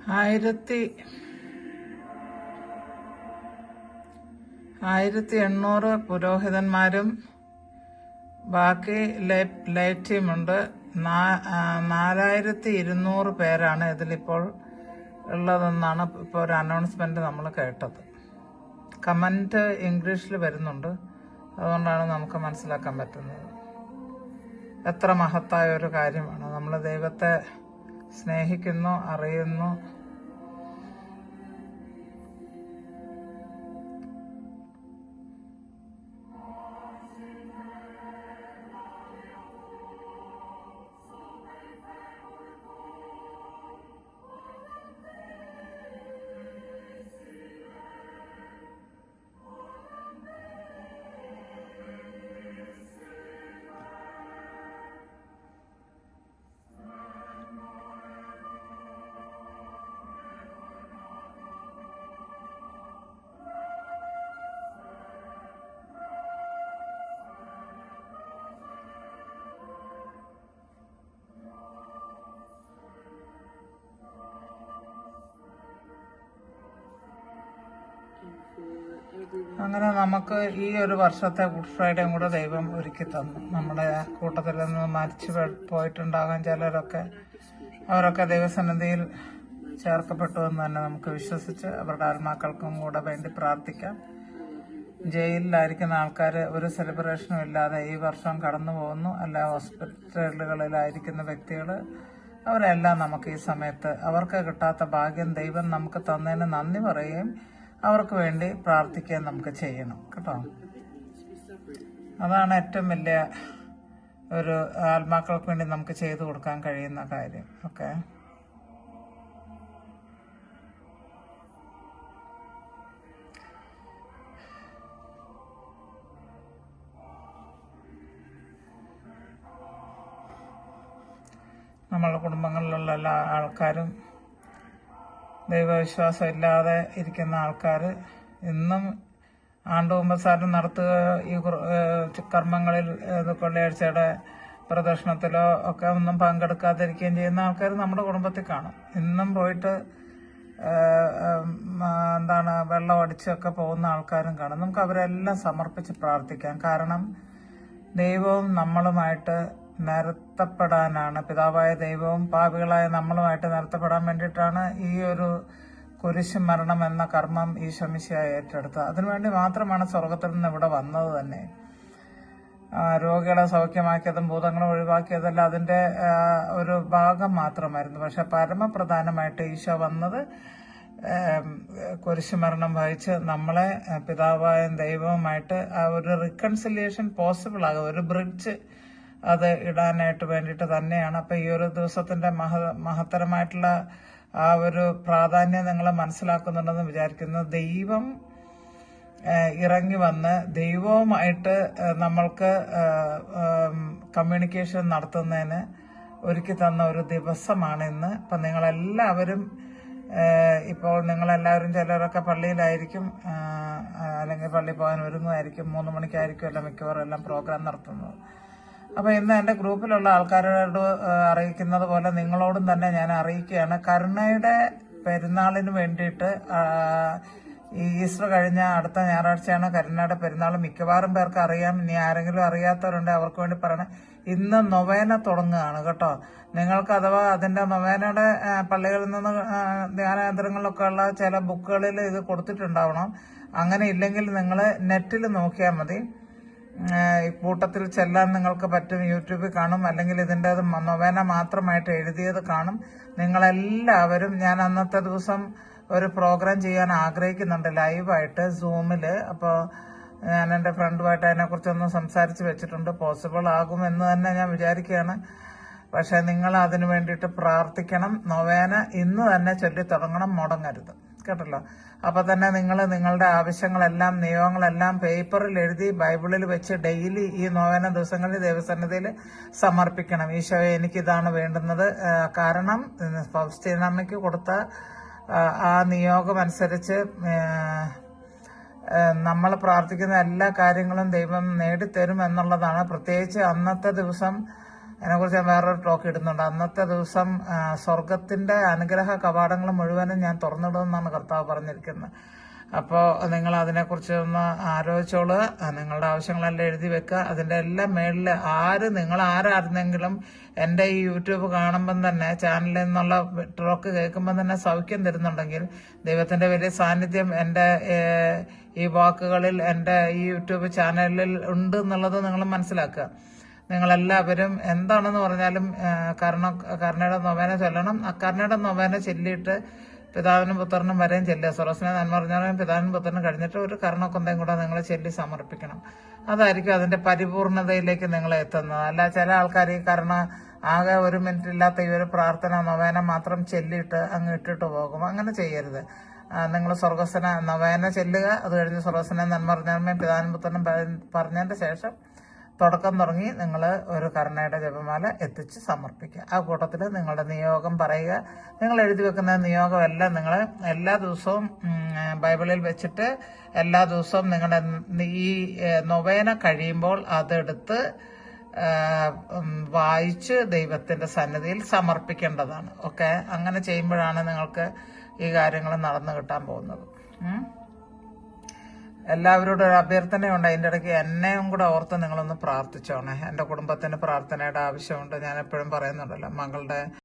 1800 പുരോഹിതന്മാരും ബാക്കി ലൈറ്റ് ടീമുണ്ട്. 4200 പേരാണ് ഇതിലിപ്പോൾ ഉള്ളതെന്നാണ് ഇപ്പോൾ ഒരു അനൗൺസ്മെന്റ് നമ്മൾ കേട്ടത്. കമന്റ് ഇംഗ്ലീഷിൽ വരുന്നുണ്ട്, അതുകൊണ്ടാണ് നമുക്ക് മനസ്സിലാക്കാൻ പറ്റുന്നത്. എത്ര മഹത്തായ ഒരു കാര്യമാണ്. നമ്മൾ ദൈവത്തെ സ്നേഹിക്കുന്നു, അറിയുന്നു. അങ്ങനെ നമുക്ക് ഈ ഒരു വർഷത്തെ ഗുഡ് ഫ്രൈഡേയും കൂടെ ദൈവം ഒരുക്കി തന്നു. നമ്മുടെ കൂട്ടത്തിൽ നിന്ന് മരിച്ചു പോയിട്ടുണ്ടാകാൻ ചിലരൊക്കെ, അവരൊക്കെ ദൈവസന്നിധിയിൽ ചേർക്കപ്പെട്ടു എന്ന് തന്നെ നമുക്ക് വിശ്വസിച്ച് അവരുടെ ആത്മാക്കൾക്കും കൂടെ വേണ്ടി പ്രാർത്ഥിക്കാം. ജയിലിലായിരിക്കുന്ന ആൾക്കാർ ഒരു സെലിബ്രേഷനും ഇല്ലാതെ ഈ വർഷം കടന്നു പോകുന്നു. അല്ല, ഹോസ്പിറ്റലുകളിലായിരിക്കുന്ന വ്യക്തികൾ, അവരെല്ലാം നമുക്ക് ഈ സമയത്ത് അവർക്ക് കിട്ടാത്ത ഭാഗ്യം ദൈവം നമുക്ക് തന്നതിന് നന്ദി പറയുകയും അവർക്ക് വേണ്ടി പ്രാർത്ഥിക്കുകയും നമുക്ക് ചെയ്യണം കേട്ടോ. അതാണ് ഏറ്റവും വലിയ ഒരു ആത്മാക്കൾക്ക് വേണ്ടി നമുക്ക് ചെയ്തു കൊടുക്കാൻ കഴിയുന്ന കാര്യം. ഓക്കെ, നമ്മളുടെ കുടുംബങ്ങളിലുള്ള എല്ലാ ആൾക്കാരും, ദൈവവിശ്വാസം ഇല്ലാതെ ഇരിക്കുന്ന ആൾക്കാർ ഇന്നും ആണ്ടുകുമ്പസാരം നടത്തുക, ഈ കർമ്മങ്ങളിൽ കൊള്ളയാഴ്ചയുടെ പ്രദർശനത്തിലോ ഒക്കെ ഒന്നും പങ്കെടുക്കാതിരിക്കുകയും ചെയ്യുന്ന ആൾക്കാർ നമ്മുടെ കുടുംബത്തിൽ കാണും. ഇന്നും പോയിട്ട് വെള്ളം അടിച്ചൊക്കെ പോകുന്ന ആൾക്കാരും കാണും. നമുക്ക് അവരെല്ലാം സമർപ്പിച്ച് പ്രാർത്ഥിക്കാം. കാരണം ദൈവവും നമ്മളുമായിട്ട് നിരത്തപ്പെടാനാണ്, പിതാവായ ദൈവവും പാപികളായ നമ്മളുമായിട്ട് നിരത്തപ്പെടാൻ വേണ്ടിയിട്ടാണ് ഈ ഒരു കുരിശ് മരണം എന്ന കർമ്മം ഈശോ മിശിഹായി ഏറ്റെടുത്തത്. അതിനുവേണ്ടി മാത്രമാണ് സ്വർഗത്തിൽ നിന്ന് ഇവിടെ വന്നത് തന്നെ. രോഗികളെ സൗഖ്യമാക്കിയതും ഭൂതങ്ങളെ ഒഴിവാക്കിയതെല്ലാം അതിന്റെ ഒരു ഭാഗം മാത്രമായിരുന്നു. പക്ഷെ പരമപ്രധാനമായിട്ട് ഈശോ വന്നത് കുരിശുമരണം വഹിച്ച് നമ്മളെ പിതാവായ ദൈവവുമായിട്ട് ആ ഒരു റിക്കൺസിലിയേഷൻ പോസിബിൾ ആകും, ഒരു ബ്രിഡ്ജ് അത് ഇടാനായിട്ട് വേണ്ടിയിട്ട് തന്നെയാണ്. അപ്പൊ ഈ ഒരു ദിവസത്തിന്റെ മഹത്തരമായിട്ടുള്ള ആ ഒരു പ്രാധാന്യം നിങ്ങൾ മനസ്സിലാക്കുന്നുണ്ടെന്ന് വിചാരിക്കുന്നു. ദൈവം ഇറങ്ങി വന്ന് ദൈവവുമായിട്ട് നമ്മൾക്ക് കമ്മ്യൂണിക്കേഷൻ നടത്തുന്നതിന് ഒരുക്കി തന്ന ഒരു ദിവസമാണ് ഇന്ന്. അപ്പൊ നിങ്ങളെല്ലാവരും ഇപ്പോൾ നിങ്ങളെല്ലാവരും ചിലരൊക്കെ പള്ളിയിലായിരിക്കും, അല്ലെങ്കിൽ പള്ളിയിൽ പോകാൻ ഒരുങ്ങുമായിരിക്കും. 3 മണിക്കായിരിക്കും എല്ലാം മിക്കവാറും എല്ലാം പ്രോഗ്രാം നടത്തുന്നത്. അപ്പൊ ഇന്ന് എന്റെ ഗ്രൂപ്പിലുള്ള ആൾക്കാരോട് അറിയിക്കുന്നത് പോലെ നിങ്ങളോടും തന്നെ ഞാൻ അറിയിക്കുകയാണ്. കരുണയുടെ പെരുന്നാളിന് വേണ്ടിയിട്ട് ഈ ഈസ്റ്റർ കഴിഞ്ഞ അടുത്ത ഞായറാഴ്ചയാണ് കരുണയുടെ പെരുന്നാൾ. മിക്കവാറും പേർക്ക് അറിയാം. ഇനി ആരെങ്കിലും അറിയാത്തവരുണ്ട് അവർക്ക് വേണ്ടി പറയണേ, ഇന്ന് നൊവേന തുടങ്ങുകയാണ് കേട്ടോ. നിങ്ങൾക്ക് അഥവാ അതിന്റെ നൊവേനയുടെ പള്ളികളിൽ നിന്ന് ധ്യാനകേന്ദ്രങ്ങളിലൊക്കെ ഉള്ള ചില ബുക്കുകളിൽ ഇത് കൊടുത്തിട്ടുണ്ടാവണം. അങ്ങനെ ഇല്ലെങ്കിൽ നിങ്ങൾ നെറ്റിൽ നോക്കിയാൽ മതി. ഈ കൂട്ടത്തിൽ ചെല്ലാൻ നിങ്ങൾക്ക് പറ്റും. യൂട്യൂബിൽ കാണും, അല്ലെങ്കിൽ ഇതിൻ്റെ നൊവേന മാത്രമായിട്ട് എഴുതിയത് കാണും. നിങ്ങളെല്ലാവരും, ഞാൻ അന്നത്തെ ദിവസം ഒരു പ്രോഗ്രാം ചെയ്യാൻ ആഗ്രഹിക്കുന്നുണ്ട് ലൈവായിട്ട് സൂമില്. അപ്പോൾ ഞാൻ എൻ്റെ ഫ്രണ്ടുമായിട്ട് അതിനെക്കുറിച്ചൊന്ന് സംസാരിച്ച് വെച്ചിട്ടുണ്ട്. പോസിബിൾ ആകുമെന്ന് തന്നെ ഞാൻ വിചാരിക്കുകയാണ്. പക്ഷെ നിങ്ങൾ അതിനു വേണ്ടിയിട്ട് പ്രാർത്ഥിക്കണം. നൊവേന ഇന്ന് തന്നെ ചൊല്ലി തുടങ്ങണം, മുടങ്ങരുത് കേട്ടല്ലോ. അപ്പൊ തന്നെ നിങ്ങൾ നിങ്ങളുടെ ആവശ്യങ്ങളെല്ലാം, നിയമങ്ങളെല്ലാം പേപ്പറിൽ എഴുതി ബൈബിളിൽ വെച്ച് ഡെയിലി ഈ നൊവേന ദിവസങ്ങളിൽ ദൈവസന്നിധിയിൽ സമർപ്പിക്കണം. ഈശോയെ, എനിക്കിതാണ് വേണ്ടുന്നത്. കാരണം ഫൗസ്റ്റീനമ്മയ്ക്ക് കൊടുത്ത ആ നിയോഗം അനുസരിച്ച് നമ്മൾ പ്രാർത്ഥിക്കുന്ന എല്ലാ കാര്യങ്ങളും ദൈവം നേടിത്തരും എന്നുള്ളതാണ്. പ്രത്യേകിച്ച് അന്നത്തെ ദിവസം അതിനെക്കുറിച്ച് ഞാൻ വേറൊരു ടോക്ക് ഇടുന്നുണ്ട്. അന്നത്തെ ദിവസം സ്വർഗത്തിന്റെ അനുഗ്രഹ കവാടങ്ങൾ മുഴുവനും ഞാൻ തുറന്നിടുമെന്നാണ് കർത്താവ് പറഞ്ഞിരിക്കുന്നത്. അപ്പോൾ നിങ്ങൾ അതിനെക്കുറിച്ച് ഒന്ന് ആലോചിച്ചോളൂ. നിങ്ങളുടെ ആവശ്യങ്ങളെല്ലാം എഴുതി വെക്കുക. അതിൻ്റെ എല്ലാം മേളിൽ നിങ്ങൾ ആരായിരുന്നെങ്കിലും എൻ്റെ ഈ യൂട്യൂബ് കാണുമ്പം തന്നെ, ചാനലിൽ നിന്നുള്ള ടോക്ക് കേൾക്കുമ്പം തന്നെ സൗഖ്യം തരുന്നുണ്ടെങ്കിൽ ദൈവത്തിന്റെ വലിയ സാന്നിധ്യം എൻ്റെ ഈ വാക്കുകളിൽ, എൻ്റെ ഈ യൂട്യൂബ് ചാനലിൽ ഉണ്ട് എന്നുള്ളത് നിങ്ങൾ മനസ്സിലാക്കുക. നിങ്ങളെല്ലാവരും എന്താണെന്ന് പറഞ്ഞാലും കരുണയുടെ നൊവേന ചൊല്ലണം. കരുണയുടെ നൊവേന ചൊല്ലിയിട്ട് പിതാവിനും പുത്രനും വരെയും ചെല്ലുക. സ്വർഗ്ഗസ്വനെ നന്മ പറഞ്ഞാലും പിതാവിനും പുത്രനും കഴിഞ്ഞിട്ട് ഒരു കരുണക്കൊന്തയും കൂടെ നിങ്ങൾ ചൊല്ലി സമർപ്പിക്കണം. അതായിരിക്കും അതിന്റെ പരിപൂർണതയിലേക്ക് നിങ്ങൾ എത്തുന്നത്. അല്ല ചില ആൾക്കാർ ഈ കരുണ ആകെ 1 മിനിറ്റ് ഇല്ലാത്ത ഈ ഒരു പ്രാർത്ഥന നൊവേന മാത്രം ചെല്ലിയിട്ട് അങ്ങ് ഇട്ടിട്ട് പോകും. അങ്ങനെ ചെയ്യരുത്. നിങ്ങൾ സ്വർഗ്ഗസ്വന നൊവേന ചെല്ലുക. അത് കഴിഞ്ഞ് സ്വർഗ്ഗസ്വനെ നന്മ പറഞ്ഞാലും പിതാവിനും പുത്രനും പറഞ്ഞതിന്റെ ശേഷം തുടക്കം തുടങ്ങി നിങ്ങൾ ഒരു കരുണയുടെ ജപമാല എത്തിച്ച് സമർപ്പിക്കുക. ആ കൂട്ടത്തിൽ നിങ്ങളുടെ നിയോഗം പറയുക. നിങ്ങൾ എഴുതി വെക്കുന്ന നിയോഗമെല്ലാം നിങ്ങൾ എല്ലാ ദിവസവും ബൈബിളിൽ വെച്ചിട്ട് എല്ലാ ദിവസവും നിങ്ങളുടെ ഈ നൊവേന കഴിയുമ്പോൾ അതെടുത്ത് വായിച്ച് ദൈവത്തിന്റെ സന്നിധിയിൽ സമർപ്പിക്കേണ്ടതാണ്. ഓക്കെ, അങ്ങനെ ചെയ്യുമ്പോഴാണ് നിങ്ങൾക്ക് ഈ കാര്യങ്ങൾ നടന്നു കിട്ടാൻ പോകുന്നത്. എല്ലാവരോടും ഒരു അഭ്യർത്ഥനയുണ്ട്. അതിൻ്റെ ഇടയ്ക്ക് എന്നെയും കൂടെ ഓർത്ത് നിങ്ങളൊന്ന് പ്രാർത്ഥിച്ചോണേ. എൻ്റെ കുടുംബത്തിന് പ്രാർത്ഥനയുടെ ആവശ്യമുണ്ട്. ഞാൻ എപ്പോഴും പറയുന്നുണ്ടല്ലോ, മകളുടെ